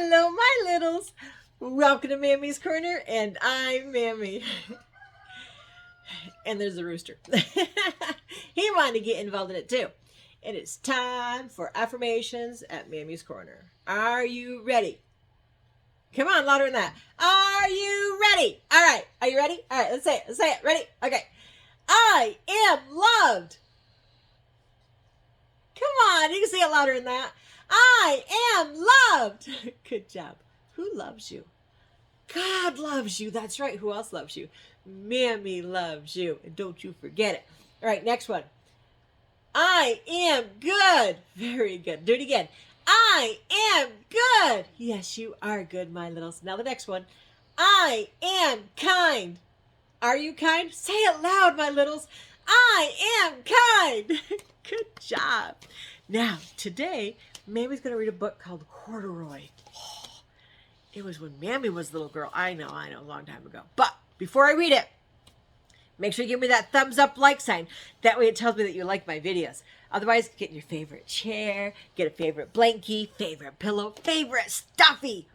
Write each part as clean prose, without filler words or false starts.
Hello, my littles. Welcome to Mammy's Corner, and I'm Mammy. And there's the rooster. He wanted to get involved in it too. And it's time for affirmations at Mammy's Corner. Are you ready? Come on, louder than that. Are you ready? All right. Are you ready? All right, let's say it. Let's say it. Ready? Okay. I am loved. Come on, you can say it louder than that. I am loved. Good job. Who loves you? God loves you. That's right. Who else loves you? Mammy loves you. And don't you forget it. All right, next one. I am good. Very good. Do it again. I am good. Yes, you are good, my littles. Now the next one. I am kind. Are you kind? Say it loud, my littles. I am kind. Good job. Now, today, Mammy's going to read a book called Corduroy. Oh, it was when Mammy was a little girl. I know, a long time ago. But before I read it, make sure you give me that thumbs up like sign. That way it tells me that you like my videos. Otherwise, get your favorite chair, get a favorite blankie, favorite pillow, favorite stuffy.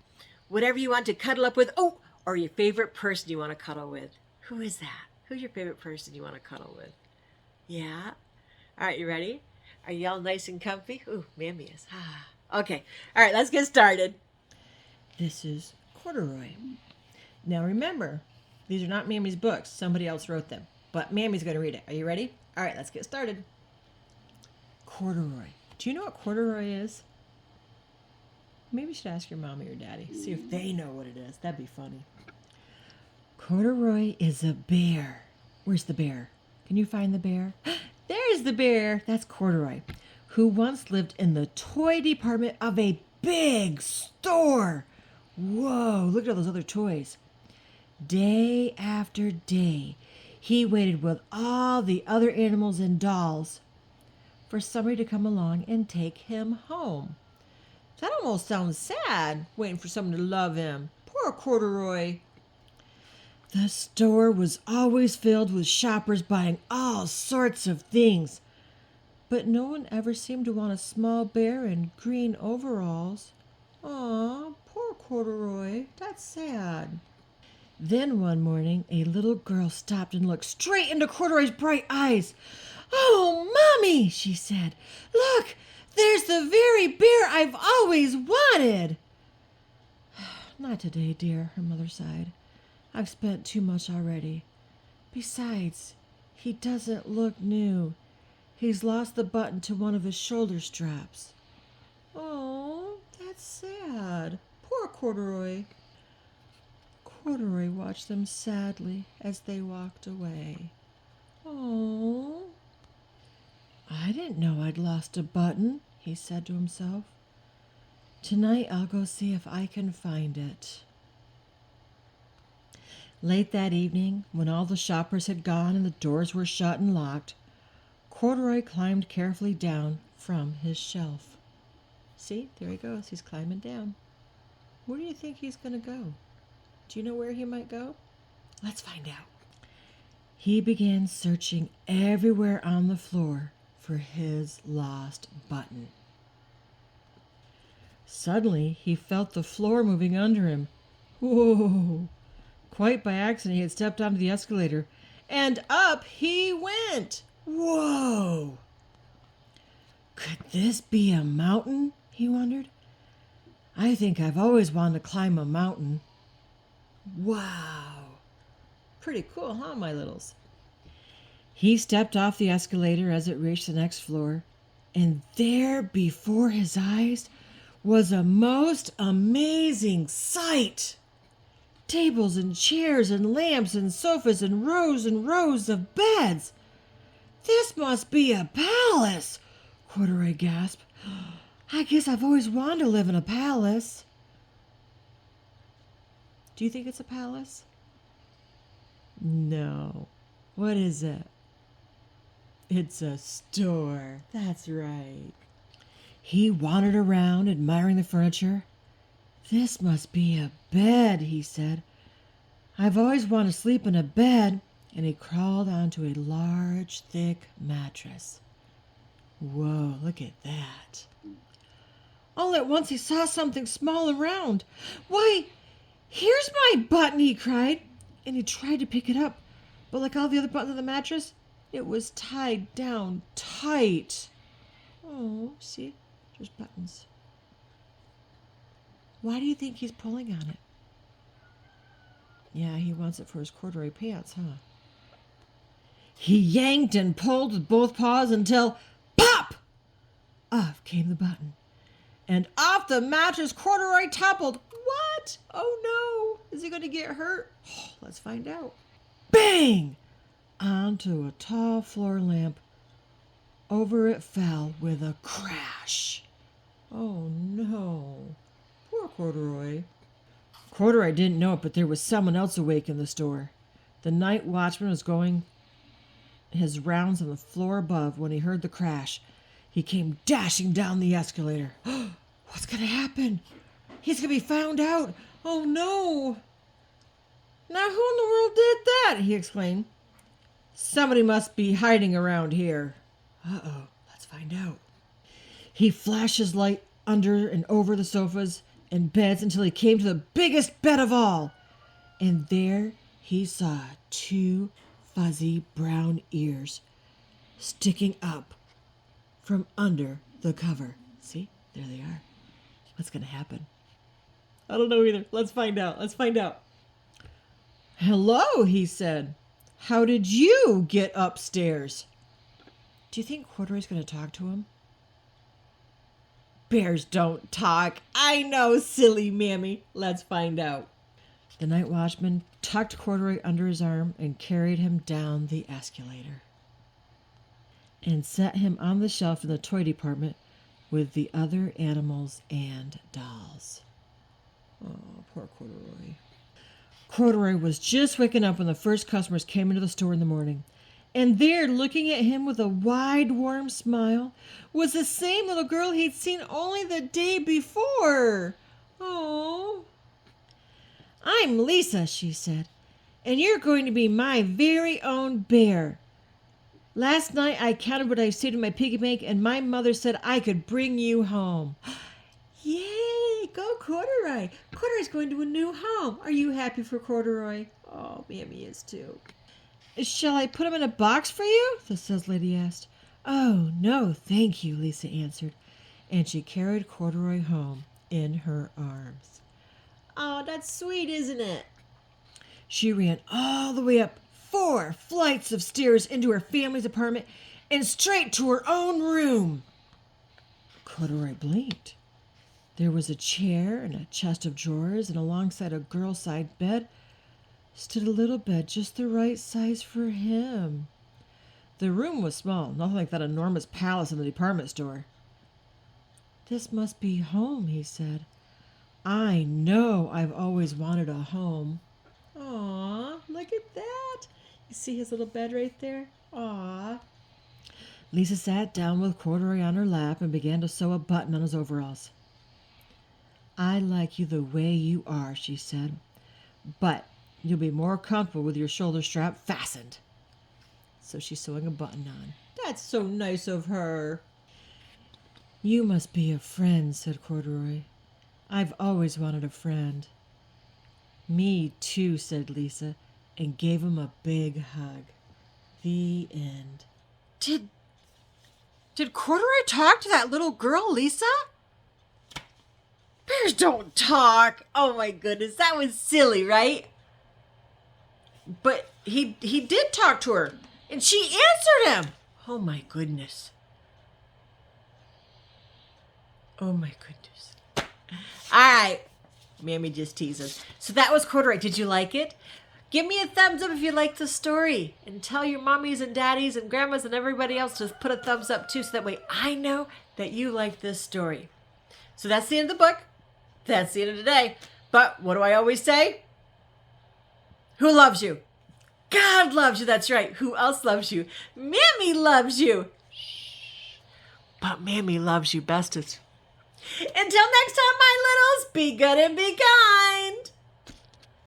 Whatever you want to cuddle up with. Oh, or your favorite person you want to cuddle with. Who is that? Who's your favorite person you want to cuddle with? Yeah? All right, you ready? Are you all nice and comfy? Ooh, Mammy is. Okay. All right, let's get started. This is Corduroy. Now remember, these are not Mammy's books. Somebody else wrote them. But Mammy's going to read it. Are you ready? All right, let's get started. Corduroy. Do you know what corduroy is? Maybe you should ask your mommy or daddy. See if they know what it is. That'd be funny. Corduroy is a bear. Where's the bear? Can you find the bear? There's the bear. That's Corduroy, who once lived in the toy department of a big store. Whoa, look at all those other toys. Day after day, he waited with all the other animals and dolls for somebody to come along and take him home. That almost sounds sad, waiting for someone to love him. Poor Corduroy. The store was always filled with shoppers buying all sorts of things, but no one ever seemed to want a small bear in green overalls. Aw, poor Corduroy. That's sad. Then one morning, a little girl stopped and looked straight into Corduroy's bright eyes. "Oh, Mommy," she said, "look, there's the very bear I've always wanted." "Not today, dear," her mother sighed. "I've spent too much already. Besides, he doesn't look new. He's lost the button to one of his shoulder straps." "Oh, that's sad. Poor Corduroy." Corduroy watched them sadly as they walked away. "Oh, I didn't know I'd lost a button," he said to himself. "Tonight I'll go see if I can find it." Late that evening, when all the shoppers had gone and the doors were shut and locked, Corduroy climbed carefully down from his shelf. See, there he goes. He's climbing down. Where do you think he's going to go? Do you know where he might go? Let's find out. He began searching everywhere on the floor for his lost button. Suddenly, he felt the floor moving under him. Whoa! Quite by accident, he had stepped onto the escalator, and up he went. Whoa! Could this be a mountain? He wondered. I think I've always wanted to climb a mountain. Wow! Pretty cool, huh, my littles? He stepped off the escalator as it reached the next floor, and there before his eyes was a most amazing sight. Tables and chairs and lamps and sofas and rows of beds. "This must be a palace," Corduroy gasped. "I guess I've always wanted to live in a palace." Do you think it's a palace? No. What is it? It's a store. That's right. He wandered around, admiring the furniture. "This must be a bed," he said. "I've always wanted to sleep in a bed." And he crawled onto a large, thick mattress. Whoa, look at that. All at once he saw something small and round. "Why, here's my button," he cried, and he tried to pick it up. But like all the other buttons on the mattress, it was tied down tight. Oh, see? There's buttons. Why do you think he's pulling on it? Yeah, he wants it for his corduroy pants, huh? He yanked and pulled with both paws until, pop! Off came the button. And off the mattress, Corduroy toppled. What? Oh no! Is he going to get hurt? Oh, let's find out. Bang! Onto a tall floor lamp. Over it fell with a crash. Oh no. Poor Corduroy. Corduroy didn't know it, but there was someone else awake in the store. The night watchman was going his rounds on the floor above when he heard the crash. He came dashing down the escalator. What's going to happen? He's going to be found out. Oh no. Now who in the world did that? He exclaimed. Somebody must be hiding around here. Uh-oh, let's find out. He flashed his light under and over the sofas and beds until he came to the biggest bed of all. And there he saw 2 fuzzy brown ears sticking up from under the cover. See? There they are. What's going to happen? I don't know either. Let's find out. Hello, he said. How did you get upstairs? Do you think Corduroy's going to talk to him? Bears don't talk. I know, silly mammy. Let's find out. The night watchman tucked Corduroy under his arm and carried him down the escalator and set him on the shelf in the toy department with the other animals and dolls. Oh, poor Corduroy. Corduroy was just waking up when the first customers came into the store in the morning. And there, looking at him with a wide, warm smile, was the same little girl he'd seen only the day before. Oh. I'm Lisa, she said, and you're going to be my very own bear. Last night I counted what I saved in my piggy bank, and my mother said I could bring you home. Yay! Go Corduroy! Corduroy's going to a new home. Are you happy for Corduroy? Oh, Mammy is too. Shall I put him in a box for you? The sales lady asked. Oh, no, thank you, Lisa answered, and she carried Corduroy home in her arms. Oh, that's sweet, isn't it? She ran all the way up 4 flights of stairs into her family's apartment and straight to her own room. Corduroy blinked. There was a chair and a chest of drawers, and alongside a girl-side bed stood a little bed just the right size for him. The room was small, nothing like that enormous palace in the department store. This must be home, he said. I know I've always wanted a home. Aw, look at that. You see his little bed right there? Aw. Lisa sat down with Corduroy on her lap and began to sew a button on his overalls. I like you the way you are, she said, but you'll be more comfortable with your shoulder strap fastened. So she's sewing a button on. That's so nice of her. You must be a friend, said Corduroy. I've always wanted a friend. Me too, said Lisa, and gave him a big hug. The end. Did Corduroy talk to that little girl, Lisa? Bears don't talk. Oh my goodness, that was silly, right? But he did talk to her, and she answered him. Oh my goodness. Oh my goodness. All right. Mammy just teases. So that was Corduroy. Did you like it? Give me a thumbs up if you liked the story. And tell your mommies and daddies and grandmas and everybody else to put a thumbs up too, so that way I know that you like this story. So that's the end of the book. That's the end of today. But what do I always say? Who loves you? God loves you. That's right. Who else loves you? Mammy loves you. Shh. But Mammy loves you bestest. Until next time, my littles, be good and be kind.